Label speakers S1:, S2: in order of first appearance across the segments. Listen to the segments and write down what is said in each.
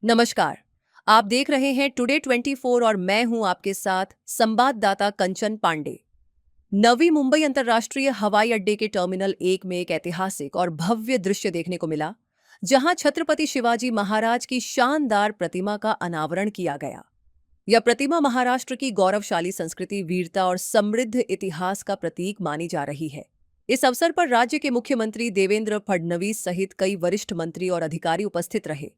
S1: नमस्कार। आप देख रहे हैं टुडे 24 और मैं हूं आपके साथ संवाददाता कंचन पांडे। नवी मुंबई अंतर्राष्ट्रीय हवाई अड्डे के टर्मिनल 1 में एक ऐतिहासिक और भव्य दृश्य देखने को मिला, जहां छत्रपति शिवाजी महाराज की शानदार प्रतिमा का अनावरण किया गया। यह प्रतिमा महाराष्ट्र की गौरवशाली संस्कृति, वीरता और समृद्ध इतिहास का प्रतीक मानी जा रही है। इस अवसर पर राज्य के मुख्यमंत्री देवेंद्र फडणवीस सहित कई वरिष्ठ मंत्री और अधिकारी उपस्थित रहे।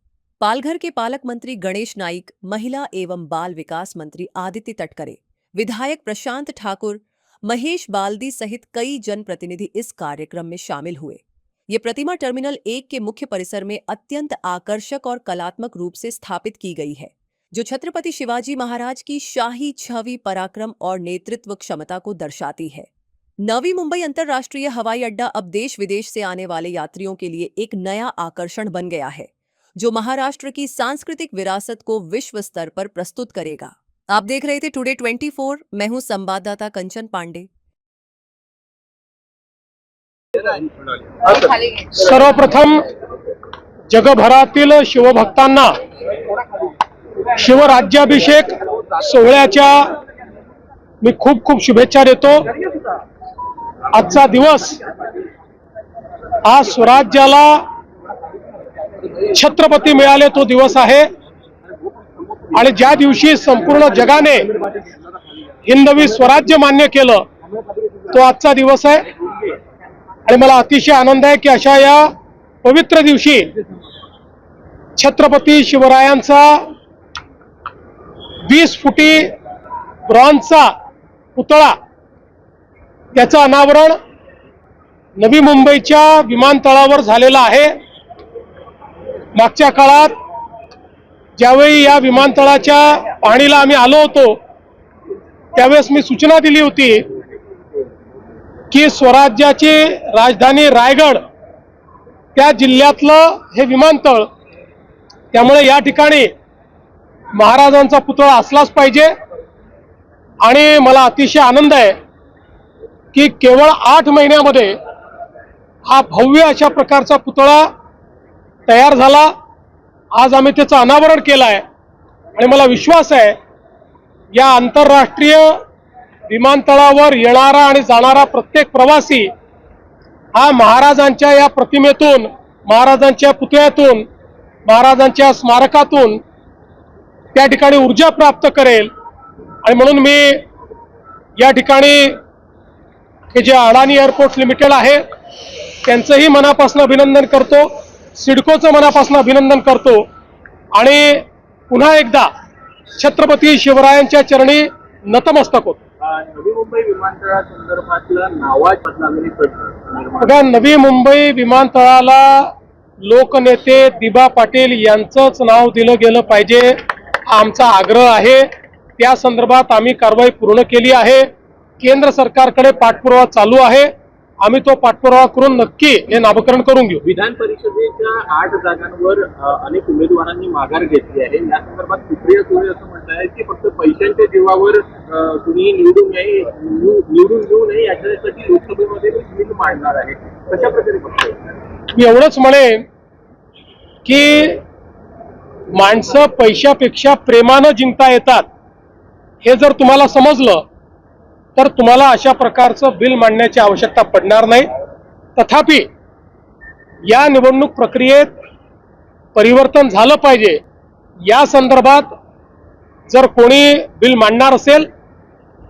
S1: पालघर के पालक मंत्री गणेश नाइक, महिला एवं बाल विकास मंत्री आदित्य तटकरे, विधायक प्रशांत ठाकुर, महेश बाल्दी सहित कई जनप्रतिनिधि इस कार्यक्रम में शामिल हुए। ये प्रतिमा टर्मिनल 1 के मुख्य परिसर में अत्यंत आकर्षक और कलात्मक रूप से स्थापित की गई है, जो छत्रपति शिवाजी महाराज की शाही छवि, पराक्रम और नेतृत्व क्षमता को दर्शाती है। नवी मुंबई अंतर्राष्ट्रीय हवाई अड्डा अब देश विदेश से आने वाले यात्रियों के लिए एक नया आकर्षण बन गया है, जो महाराष्ट्र की सांस्कृतिक विरासत को विश्व स्तर पर प्रस्तुत करेगा। आप देख रहे थे टुडे 24। मैं हूं संवाददाता कंचन पांडे।
S2: सर्वप्रथम जगभरातील शिवभक्तांना शिवराज्याभिषेक सोहळ्याच्या मी खूप खूप शुभेच्छा देतो। आजचा दिवस हा स्वराज्याला छत्रपती मिळाले तो दिवस आहे आणि ज्या दिवशी संपूर्ण जगाने हिंदवी स्वराज्य मान्य केलं तो आजचा दिवस आहे। आणि मला अतिशय आनंद आहे की अशा या पवित्र दिवशी छत्रपती शिवरायांचा 20 फुटी ब्रॉन्झचा पुतळा त्याचं अनावरण नवी मुंबईच्या विमानतळावर झालेलं आहे। मागच्या काळात ज्यावेळी या विमानतळाच्या पाहणीला आम्ही आलो होतो त्यावेळेस मी सूचना दिली होती की स्वराज्याची राजधानी रायगड त्या जिल्ह्यातलं हे विमानतळ, त्यामुळे या ठिकाणी महाराजांचा पुतळा असलाच पाहिजे। आणि मला अतिशय आनंद आहे की केवळ 8 महिन्यामध्ये हा भव्य अशा प्रकारचा पुतळा तयार झाला। आज आम्ही त्याचं अनावरण केलं आहे आणि मला विश्वास आहे या आंतरराष्ट्रीय विमानतळावर येणारा आणि जाणारा प्रत्येक प्रवासी हा महाराजांच्या या प्रतिमेतून, महाराजांच्या पुतळ्यातून, महाराजांच्या स्मारकातून त्या ठिकाणी ऊर्जा प्राप्त करेल। आणि म्हणून मी या ठिकाणी हे जे अडाणी एअरपोर्ट लिमिटेड आहे त्यांचंही मनापासून अभिनंदन करतो, सिडकोचं मनापासून अभिनंदन करतो आणि पुन्हा एकदा छत्रपती शिवरायांच्या चरणी नतमस्तक होतो।
S3: नवी मुंबई विमानतळासंदर्भातला नावाज बदलावेली
S2: बघा, नवी मुंबई विमानतळाला लोकनेते दिबा पाटील यांचंच नाव दिलं गेलं पाहिजे हा आमचा आग्रह आहे। त्या संदर्भात आम्ही कारवाई पूर्ण केली आहे। केंद्र सरकारकडे पाठपुरावा चालू आहे। आम्ही तो पाठपुरावा करून नक्की हे नामकरण करून घेऊ।
S3: विधान परिषदेच्या 8 जागांवर अनेक उमेदवारांनी माघार घेतली आहे। या संदर्भात सुप्रिया सुळे असं म्हणतात की फक्त पैशांच्या जीवावर कुणी निवडून येऊ नये याच्यासाठी लोकसभेमध्ये बिल मांडणार आहे। कशा प्रकारे बघताय?
S2: मी एवढंच म्हणेन की माणसं पैशापेक्षा प्रेमानं जिंकता येतात हे जर तुम्हाला समजलं तर तुम्हाला अशा प्रकारचं बिल मांडण्याची आवश्यकता पडणार नाही। तथापि या निवडणूक प्रक्रियेत परिवर्तन झालं पाहिजे। या संदर्भात जर कोणी बिल मांडणार असेल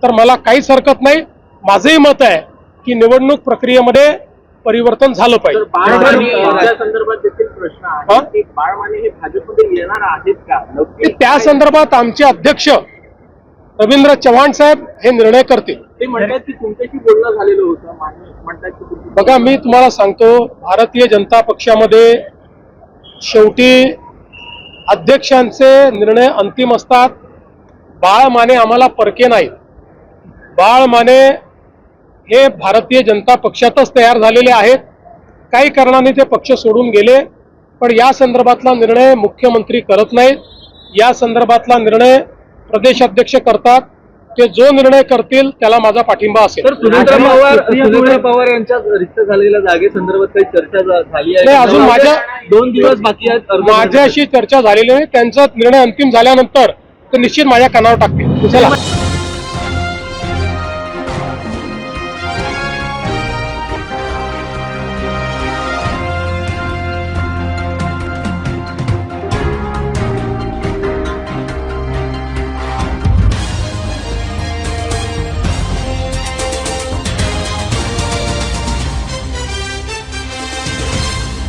S2: तर मला काहीच हरकत नाही। माझंही मत आहे की निवडणूक प्रक्रियेमध्ये परिवर्तन झालं पाहिजे।
S3: बाळमाने संदर्भात देखील प्रश्न आहे की बाळमाने हे भाजपमध्ये येणार आहेत का?
S2: त्या संदर्भात आमचे अध्यक्ष रवींद्र चव्हाण साहेब हे निर्णय करतील।
S3: ते म्हणतात की तुमच्याशी बोलणं झालेलं होतं, म्हणतात की
S2: बघा, मी तुम्हाला सांगतो, भारतीय जनता पक्षामध्ये शेवटी अध्यक्षांचे निर्णय अंतिम असतात। बाळमाने आम्हाला परके नाहीत। बाळमाने हे भारतीय जनता पक्षातच तयार झालेले आहेत। काही कारणाने ते पक्ष सोडून गेले, पण या संदर्भातला निर्णय मुख्यमंत्री करत नाहीत। या संदर्भातला निर्णय प्रदेशाध्यक्ष करतात ते जो निर्णय करतील त्याला माझा पाठिंबा असेल.
S3: तर सुनेत्र पवार यांच्या रिक्त झालेल्या जागेसंदर्भात काही चर्चा झाली आहे?
S2: नाही, अजून माझ्या
S3: 2 दिवस बाकी आहेत.
S2: माझ्याशी चर्चा झालेली नाही. त्यांचा निर्णय अंतिम झाल्यानंतर ते निश्चित माझ्या कानावर टाकतील. चला.